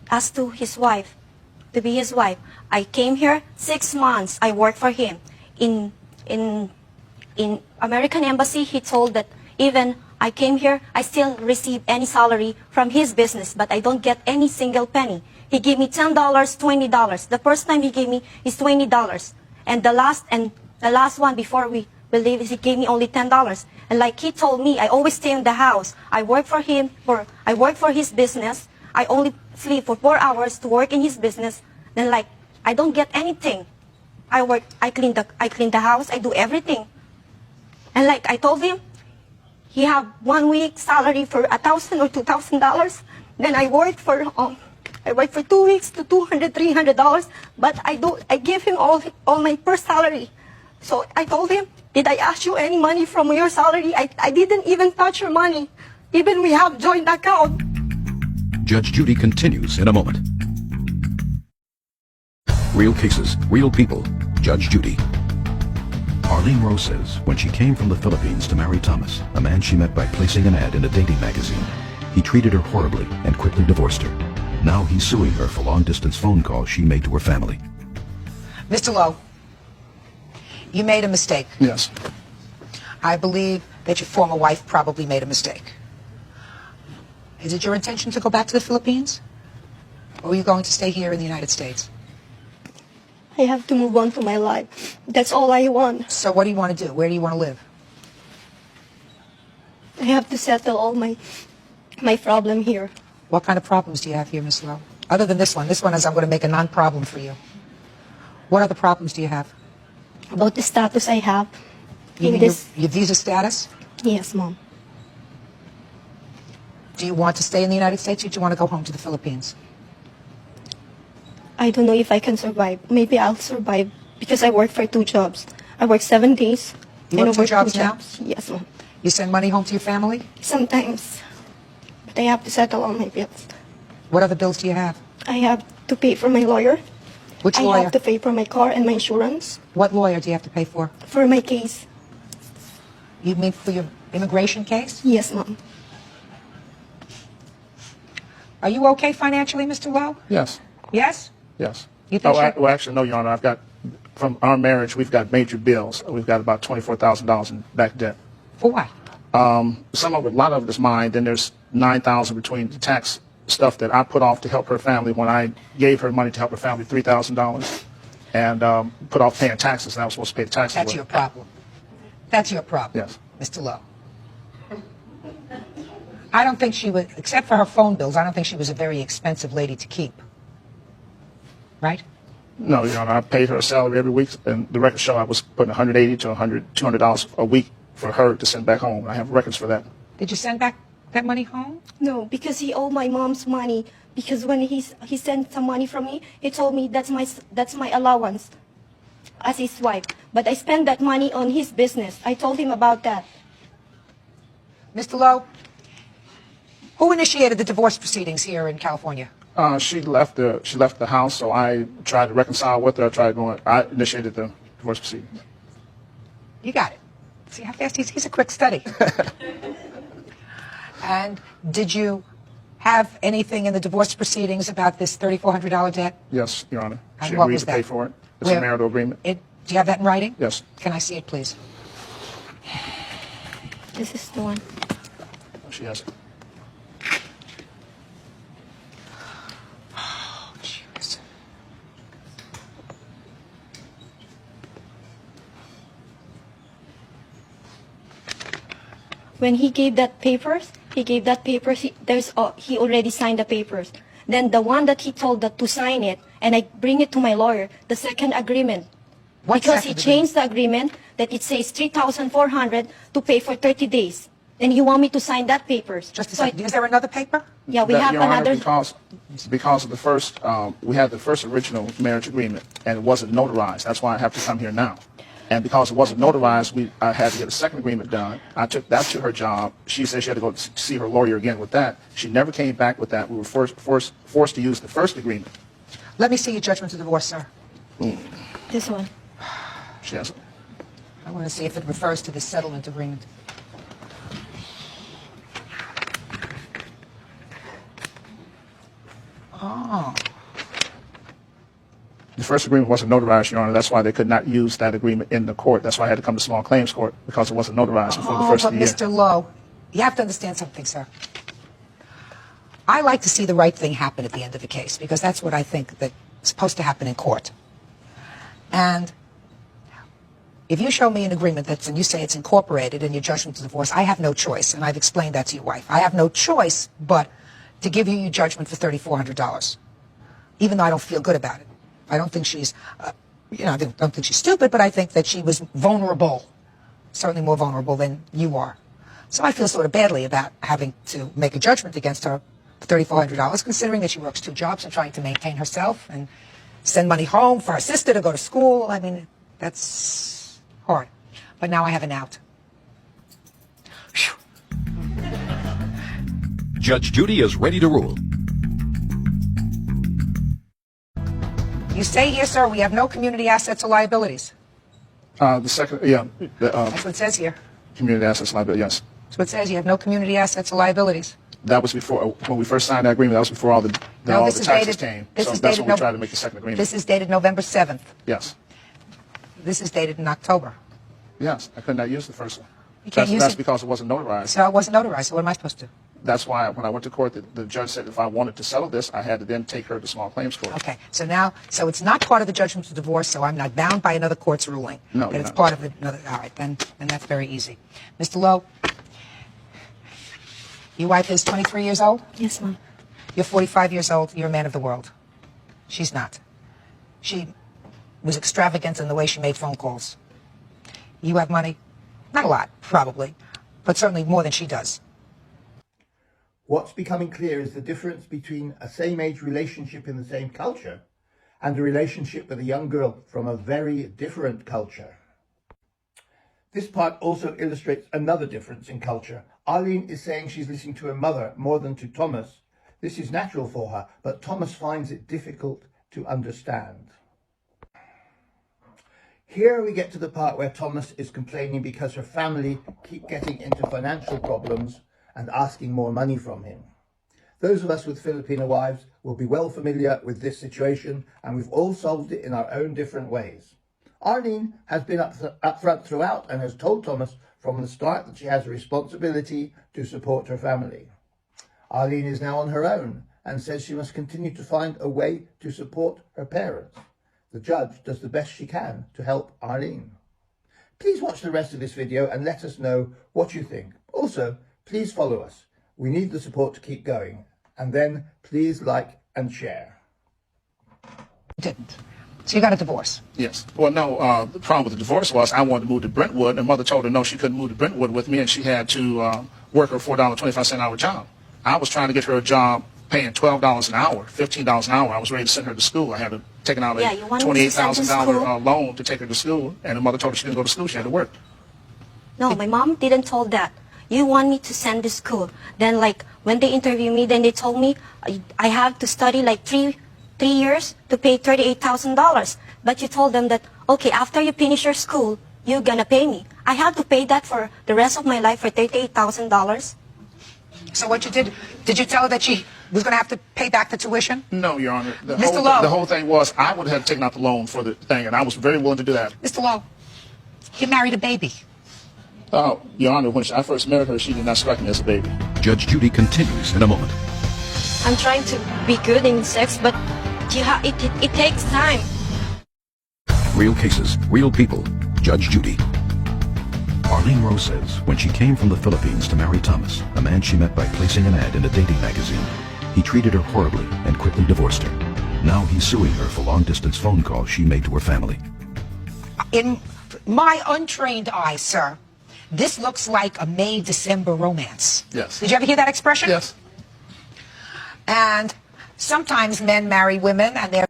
asked to his wife, to be his wife. I came here 6 months. I worked for him. In American Embassy, he told that even I came here, I still receive any salary from his business, but I don't get any single penny. He gave me $10, $20. The first time he gave me is $20. And the last one before we leave, he gave me only $10. And like he told me, I always stay in the house. I work for him, I work for his business. I only sleep for 4 hours to work in his business. Then like, I don't get anything. I clean the house, I do everything. And like I told him, he have 1 week salary for $1,000 or $2,000. Then I work for 2 weeks to $200, $300. But I give him all my first salary. So I told him, did I ask you any money from your salary? I didn't even touch your money. Even we have joint account. Judge Judy continues in a moment. Real cases, real people. Judge Judy. Arlene Rose says when she came from the Philippines to marry Thomas, a man she met by placing an ad in a dating magazine, he treated her horribly and quickly divorced her. Now he's suing her for long-distance phone calls she made to her family. Mr. Lowe, you made a mistake. Yes. I believe that your former wife probably made a mistake. Is it your intention to go back to the Philippines? Or are you going to stay here in the United States? I have to move on to my life. That's all I want. So what do you want to do? Where do you want to live? I have to settle all my problem here. What kind of problems do you have here, Miss Lowe? Other than this one. This one is I'm going to make a non-problem for you. What other problems do you have? About the status I have. You mean your visa status? Yes, Mom. Do you want to stay in the United States or do you want to go home to the Philippines? I don't know if I can survive. Maybe I'll survive because I work for 2 jobs. I work 7 days. You work 2 jobs now? Yes, Mom. You send money home to your family? Sometimes. But I have to settle all my bills. What other bills do you have? I have to pay for my lawyer. Which lawyer? I have to pay for my car and my insurance. What lawyer do you have to pay for? For my case. You mean for your immigration case? Yes, Mom. Are you okay financially, Mr. Lowe? Yes. Yes? Yes. You think Well, actually, no, Your Honor. I've got, from our marriage, we've got major bills. We've got about $24,000 in back debt. For what? Some of it, a lot of it is mine. Then there's $9,000 between the tax stuff that I put off to help her family when I gave her money to help her family, $3,000, and put off paying taxes. And I was supposed to pay the taxes. That's your problem. That's your problem. Yes. Mr. Lowe. I don't think she was, except for her phone bills, I don't think she was a very expensive lady to keep. Right? No, Your Honor. I paid her a salary every week, and the records show I was putting $180 to $200 a week for her to send back home. I have records for that. Did you send back that money home? No, because he owed my mom's money. Because when he sent some money from me, he told me that's my allowance as his wife. But I spent that money on his business. I told him about that. Mr. Lowe, who initiated the divorce proceedings here in California? She left the house, so I tried to reconcile with her. I initiated the divorce proceedings. You got it. See how fast he's a quick study. And did you have anything in the divorce proceedings about this $3,400 debt? Yes, Your Honor. And She what agreed was to that? pay for it. It's a marital agreement. Do you have that in writing? Yes. Can I see it, please? This is the one. She has it. Oh, jeez. When he gave that papers, he already signed the papers. Then the one that he told that to sign it, and I bring it to my lawyer, the second agreement. What because second he changed the agreement that it says $3,400 to pay for 30 days. And he want me to sign that papers. Just a second. Is there another paper? Yeah, we That, have Your Honor, another. because of the first, we had the first original marriage agreement, and it wasn't notarized. That's why I have to come here now. And because it wasn't notarized, I had to get a second agreement done. I took that to her job. She said she had to go see her lawyer again with that. She never came back with that. We were forced to use the first agreement. Let me see your judgment of divorce, sir. This one. She has it. I want to see if it refers to the settlement agreement. Oh, Oh. The first agreement wasn't notarized, Your Honor. That's why they could not use that agreement in the court. That's why I had to come to small claims court, because it wasn't notarized before the first of the year. Mr. Lowe, you have to understand something, sir. I like to see the right thing happen at the end of a case, because that's what I think that's supposed to happen in court. And if you show me an agreement and you say it's incorporated in your judgment of divorce, I have no choice, and I've explained that to your wife. I have no choice but to give you your judgment for $3,400, even though I don't feel good about it. I don't think she's, I don't think she's stupid, but I think that she was vulnerable, certainly more vulnerable than you are. So I feel sort of badly about having to make a judgment against her for $3,400, considering that she works 2 jobs and trying to maintain herself and send money home for her sister to go to school. I mean, that's hard. But now I have an out. Whew. Judge Judy is ready to rule. You say here, sir, we have no community assets or liabilities. The second, yeah. That's what it says here. Community assets liability, yes. That's what it says. You have no community assets or liabilities. That was before, when we first signed that agreement, that was before all the taxes came. So that's when we tried to make the second agreement. This is dated November 7th. Yes. This is dated in October. Yes, I could not use the first one. You can't use That's it. because it wasn't notarized. So it wasn't notarized. So what am I supposed to do? That's why when I went to court, the judge said if I wanted to settle this, I had to then take her to small claims court. Okay. So now, so it's not part of the judgment of divorce, so I'm not bound by another court's ruling. No, But you're it's not. part of another. All right, then that's very easy. Mr. Lowe, your wife is 23 years old? Yes, ma'am. You're 45 years old. You're a man of the world. She's not. She was extravagant in the way she made phone calls. You have money? Not a lot, probably, but certainly more than she does. What's becoming clear is the difference between a same-age relationship in the same culture and a relationship with a young girl from a very different culture. This part also illustrates another difference in culture. Arlene is saying she's listening to her mother more than to Thomas. This is natural for her, but Thomas finds it difficult to understand. Here we get to the part where Thomas is complaining because her family keep getting into financial problems and asking more money from him. Those of us with Filipina wives will be well familiar with this situation, and we've all solved it in our own different ways. Arlene has been upfront throughout and has told Thomas from the start that she has a responsibility to support her family. Arlene is now on her own and says she must continue to find a way to support her parents. The judge does the best she can to help Arlene. Please watch the rest of this video and let us know what you think. Also, please follow us. We need the support to keep going. And then please like and share. Didn't. So you got a divorce. Yes. Well, no, the problem with the divorce was I wanted to move to Brentwood, and mother told her no, she couldn't move to Brentwood with me, and she had to work her $4.25 an hour job. I was trying to get her a job paying $12 an hour, $15 an hour. I was ready to send her to school. I had to take out a Yeah, you wanted me to send her to $28,000 loan to take her to school, and the mother told her she couldn't go to school. She had to work. No, my mom didn't told that. You want me to send to school. Then like when they interview me, then they told me I have to study like three years to pay $38,000. But you told them that, okay, after you finish your school, you're gonna pay me. I have to pay that for the rest of my life for $38,000. So what you did you tell her that she was going to have to pay back the tuition? No, Your Honor. Mr. Lowe. The whole thing was I would have taken out the loan for the thing, and I was very willing to do that. Mr. Lowe, you married a baby. Oh, Your Honor, when I first married her, she did not strike me as a baby. Judge Judy continues in a moment. I'm trying to be good in sex, but it takes time. Real cases, real people. Judge Judy. Arlene Rose says when she came from the Philippines to marry Thomas, a man she met by placing an ad in a dating magazine, he treated her horribly and quickly divorced her. Now he's suing her for long-distance phone calls she made to her family. In my untrained eye, sir, this looks like a May-December romance. Yes. Did you ever hear that expression? Yes. And sometimes men marry women and they're